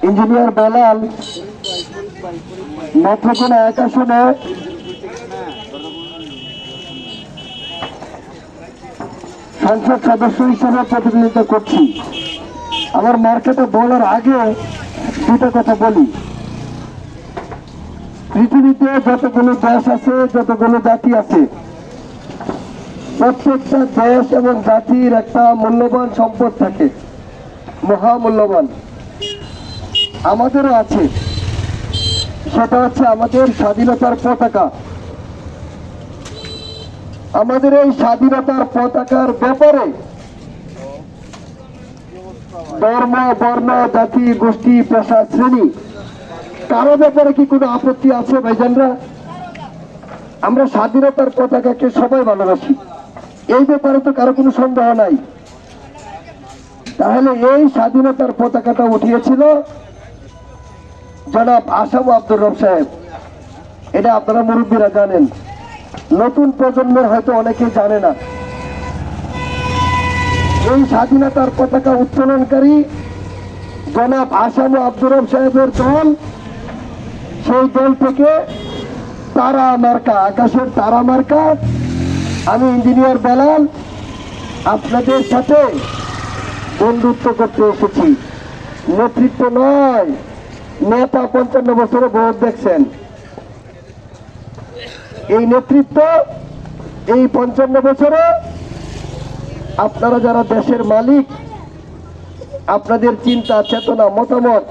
Engineer Belal Netrokona 1 আসনে সংসদ সদস্য হিসেবে প্রতিনিধিত্ব করছি। আমার মার্কেটে বলার আগে দুটো কথা বলি। পৃথিবীতে যতগুলো দেশ আছে, যতগুলো জাতি আছে, প্রত্যেকটা দেশ এবং জাতির একটা মূল্যবান সম্পদ থাকে, মহামূল্যবান। আমাদেরও আছে, সেটা হচ্ছে আমাদের স্বাধীনতার পতাকা। আমাদের এই স্বাধীনতার পতাকার ব্যাপারে ধর্ম, বর্ণ, জাতি, গোষ্ঠী, পেশা, শ্রেণী কারো ব্যাপারে কি কোনো আপত্তি আছে ভাইজানরা? আমরা স্বাধীনতার পতাকাকে সবাই ভালোবাসি, এই ব্যাপারে তো কারো কোনো সন্দেহ নাই। তাহলে এই স্বাধীনতার পতাকাটা উঠিয়েছিল জনাব আসাম আব্দুর রব সাহেব। এটা আপনারা মুরব্বীরা জানেন, নতুন প্রজন্মের হয়তো অনেকেই জানে না। এই স্বাধীনতার পতাকা উত্তোলনকারী জনাব আসাম আব্দুর রব সাহেবের দল, সেই দল থেকে তারা মার্কা, আকাশের তারা মার্কা, আমি ইঞ্জিনিয়ার বেলাল আপনাদের সাথে বন্ধুত্ব করতে এসেছি। নেতৃত্ব নয়, নেতা 55 বছরে ভোট দেখছেন। এই নেতৃত্ব এই 55 বছরে আপনারা যারা দেশের মালিক, আপনাদের চিন্তা, চেতনা, মতামত,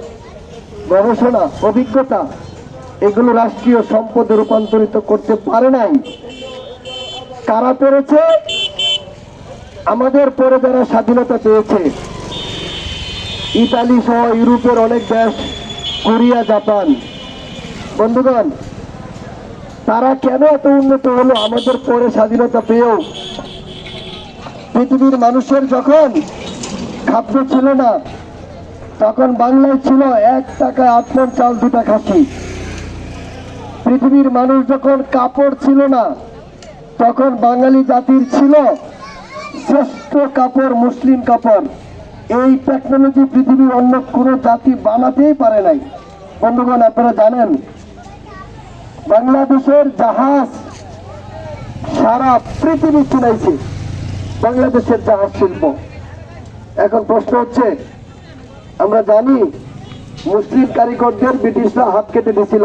গবেষণা, অভিজ্ঞতা এগুলো রাষ্ট্রীয় সম্পদে রূপান্তরিত করতে পারে নাই। কারা পেরেছে? আমাদের পরে যারা স্বাধীনতা পেয়েছে, ইতালি সহ ইউরোপের অনেক দেশ, কোরিয়া, জাপান, বন্ধুগণ, তারা কেন এত উন্নত হলো আমাদের পরে স্বাধীনতা পেয়েও? পৃথিবীর মানুষের যখন খাদ্য ছিল না, তখন বাংলায় ছিল 1 টাকায় 8 মণ চাল, 2টা খাসি। পৃথিবীর মানুষ যখন কাপড় ছিল না, তখন বাঙালি জাতির ছিল শ্রেষ্ঠ কাপড়, মুসলিম কাপড়। এই টেকনোলজি পৃথিবীর অন্য কোনো জাতি বানাতেই পারে নাই। বন্ধুগণ, আপনারা জানেন বাংলাদেশের জাহাজ সারা পৃথিবী চিনাইছে, বাংলাদেশের জাহাজ শিল্প। এখন প্রশ্ন হচ্ছে, আমরা জানি মুসলিম কারিগরদের ব্রিটিশরা হাত কেটে দিয়েছিল,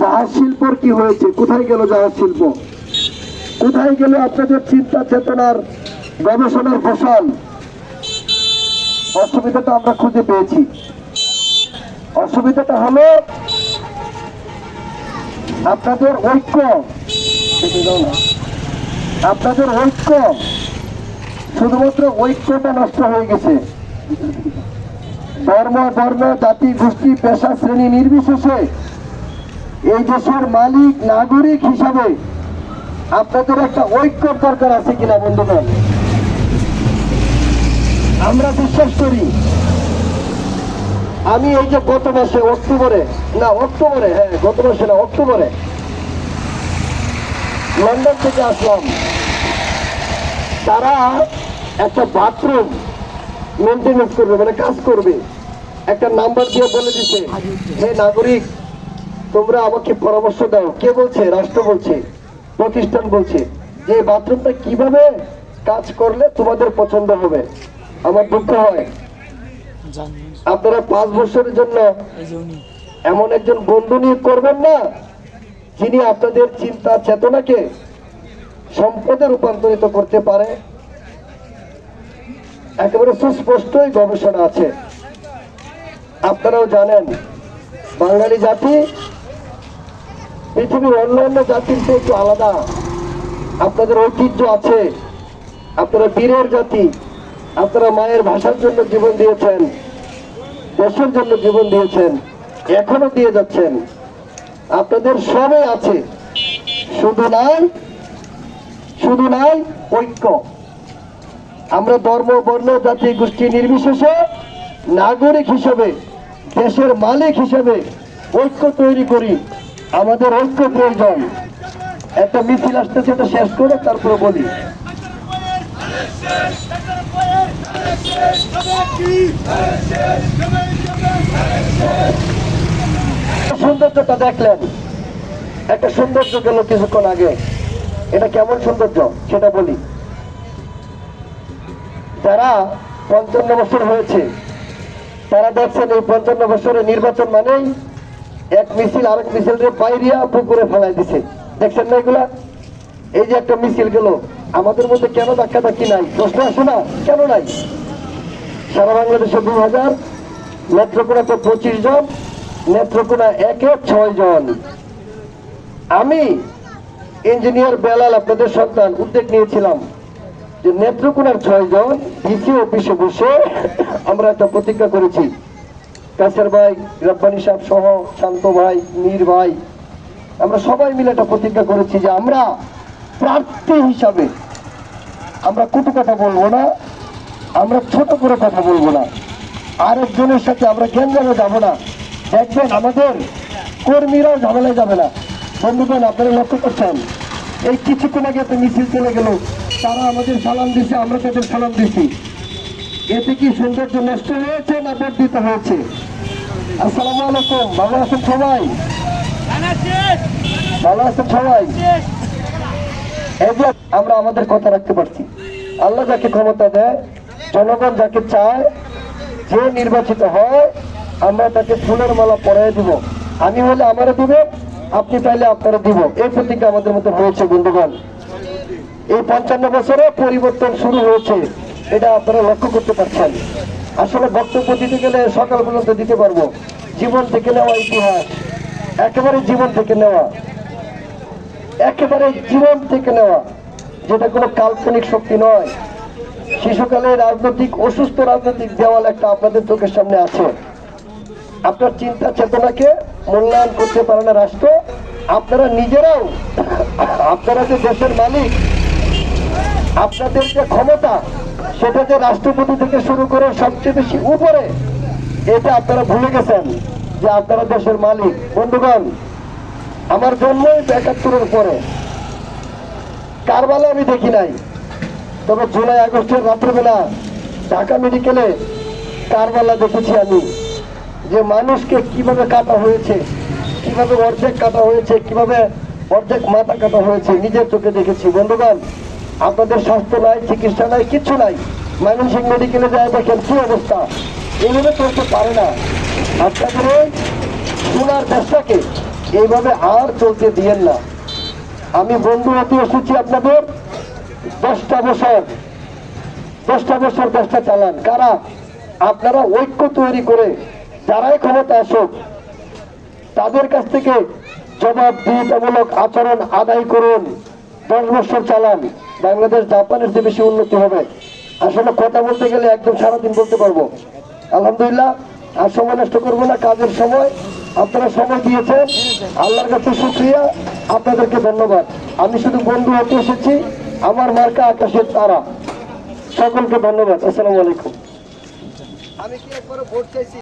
জাহাজ শিল্পর কি হয়েছে? কোথায় গেল জাহাজ শিল্প? কোথায় গেল আপনাদের চিন্তা চেতনার গবেষণার ফসল? অসুবিধাটা আমরা খুঁজে পেয়েছি। অসুবিধাটা হলো আপনাদের ঐক্য, আপনাদের ঐক্য, শুধুমাত্র ঐক্যটা নষ্ট হয়ে গেছে। ধর্ম, বর্ণ, জাতি, গোষ্ঠী, পেশা, শ্রেণী নির্বিশেষে এই দেশের মালিক, নাগরিক হিসাবে আপনাদের একটা ঐক্যর দরকার আছে কিনা বন্ধুগণ? আমরা বিশ্বাস করি, আমি এই যে গত মাসে অক্টোবরে লন্ডন থেকে আসলাম, তারা একটা বাথরুম মেনটেনেন্স করবে, মানে কাজ করবে, একটা নাম্বার দিয়ে বলে দিচ্ছে, হে নাগরিক, তোমরা আমাকে পরামর্শ দাও। কে বলছে? রাষ্ট্র বলছে, প্রতিষ্ঠান বলছে যে বাথরুমটা কিভাবে কাজ করলে তোমাদের পছন্দ হবে। আমার দুঃখ হয়, আপনারা 5 বছরের জন্য এমন একজন বন্ধু নিয়োগ করবেন না, যিনি আপনাদের চিন্তা চেতনাকে সম্পদে রূপান্তরিত করতে পারে। একেবারে সুস্পষ্টই গবেষণা আছে। আপনারাও জানেন, বাঙালি জাতি পৃথিবীর অন্যান্য জাতির চেয়ে একটু আলাদা। আপনাদের ঐতিহ্য আছে, আপনারা বীরের জাতি, আপনারা মায়ের ভাষার জন্য জীবন দিয়েছেন, দেশের জন্য জীবন দিয়েছেন, এখনো দিয়ে যাচ্ছেন। আপনাদের সবই আছে, শুধু নাই ঐক্য। আমরা ধর্ম, বর্ণ, জাতি, গোষ্ঠী নির্বিশেষে নাগরিক হিসেবে, দেশের মালিক হিসেবে ঐক্য তৈরি করি। আমাদের ঐক্য প্রয়োজন। একটা মিছিল আসতে সেটা শেষ করে তারপরে বলি। সৌন্দর্যটা দেখলেন, একটা সৌন্দর্য গেল কিছুক্ষণ আগে, এটা কেমন সৌন্দর্য সেটা বলি। যারা 55 বছর হয়েছে তারা দেখছেন এই 55 বছরে নির্বাচন মানেই এক মিছিল আরেক মিছিলের বাইরিয়া পুকুরে ফেলাই দিছে, দেখছেন না এগুলা? এই যে একটা মিছিল গেল, আমাদের মধ্যে কেন ধাক্কাধাক্কি নাই? প্রশ্ন আসে না, কেন নাই? সারা বাংলাদেশে 2000, নেত্রকোনাতে 25 জন, নেত্রকোনা 1-এ 6 জন। আমি ইঞ্জিনিয়ার বেলাল আপনাদের সন্তান উদ্যোগ নিয়েছিলাম যে নেত্রকোনার 6 জন ডিসি অফিসে বসে আমরা একটা প্রতিজ্ঞা করেছি। কাসের ভাই, রব্বানী সাহেব সহ, শান্ত ভাই, মীর ভাই, আমরা সবাই মিলে একটা প্রতিজ্ঞা করেছি যে আমরা প্রার্থী হিসাবে আমরা কটু কথা বলবো না, আমরা ছোট করে কথা বলবো না, আরেকজনের সাথে আমরা গ্যাঞ্জামে যাবো না। দেখবেন আমাদের কর্মীরাও ঝামেলায় যাবে না। বন্ধুগণ, আপনারা লক্ষ্য করছেন, এই কিছুক্ষণ আগে একটা মিছিল চলে গেল, তারা আমাদের সালাম দিছে, আমরা তাদের সালাম দিছি। এতে কি সৌন্দর্য নষ্ট হয়েছে না বর্ধিত হয়েছে? আসসালামু আলাইকুম, ভালো আছেন সবাই? ভালো আছেন সবাই? এই যে আমরা আমাদের কথা রাখতে পারছি। আল্লাহ যাকে ক্ষমতা দেয়, জনগণ যাকে চায়, যে নির্বাচিত হয়, আমরা তাকে ফুলের মালা পরাই দিব। আমি হলে আমারে দিবে, আপনি চাইলে আপনারা দিব। এই প্রতিজ্ঞা আমাদের মধ্যে হয়েছে। বন্ধুগণ, এই 55 বছরে পরিবর্তন শুরু হয়েছে, এটা আপনারা লক্ষ্য করতে পারছেন। আসলে বক্তব্য দিতে গেলে সকাল পর্যন্ত দিতে পারবো। জীবন থেকে নেওয়া ইতিহাস, একেবারে জীবন থেকে নেওয়া, একেবারে জীবন থেকে নেওয়া, যেটা কোনো কাল্পনিক শক্তি নয়। শিশুকালে রাজনৈতিক অসুস্থ রাজনৈতিক দেওয়াল একটা আপনাদের চোখের সামনে আছে। আপনার চিন্তা চেতনাকে মূল্যায়ন করতে পারে না রাষ্ট্র। আপনারা নিজেরাও, আপনারা যে দেশের মালিক, আপনাদের যে ক্ষমতা, সেটা যে রাষ্ট্রপতি থেকে শুরু করে সবচেয়ে বেশি উপরে, এটা আপনারা ভুলে গেছেন যে আপনারা দেশের মালিক। বন্ধুগণ, আমার জন্মই ৭১-এর পরে, কারবালা আমি দেখি নাই, তবে জুলাই আগস্টের রাত্রেবেলা ঢাকা মেডিকেলে কারবালা দেখেছি আমি, যে মানুষকে কিভাবে কাটা হয়েছে, কিভাবে অর্ধেক কাটা হয়েছে, কিভাবে অর্ধেক মাথা কাটা হয়েছে, নিজের চোখে দেখেছি। বন্ধুগণ, আপনাদের স্বাস্থ্য নাই, চিকিৎসা নাই, কিচ্ছু নাই। ময়মনসিংহ মেডিকেলে যায় দেখেন কি অবস্থা। এইভাবে চলতে পারে না। আপনাদের এই সোনার দেশটাকে এইভাবে আর চলতে দিয়েন না। আমি বন্ধু হতে এসেছি আপনাদের। 10টা বছর দেশটা চালান কারা? আপনারা ঐক্য তৈরি করে যারাই ক্ষমতা আসুক তাদের কাছ থেকে জবাবদিহিতামূলক আচরণ আদায় করুন। 10 বছর চালান, বাংলাদেশ জাপানের চেয়ে বেশি উন্নতি হবে। আসলে কথা বলতে গেলে একদম সারাদিন বলতে পারবো। আলহামদুলিল্লাহ, আর সময় নষ্ট করবো না, কাজের সময়। আপনারা সময় দিয়েছেন, আল্লাহর কাছে শুকরিয়া, আপনাদেরকে ধন্যবাদ। আমি শুধু বন্ধু হতে এসেছি, আমার মার্কা আকাশের তারা। সকলকে ধন্যবাদ। আসসালামু আলাইকুম। আমি কি একবার ভোট চাইছি?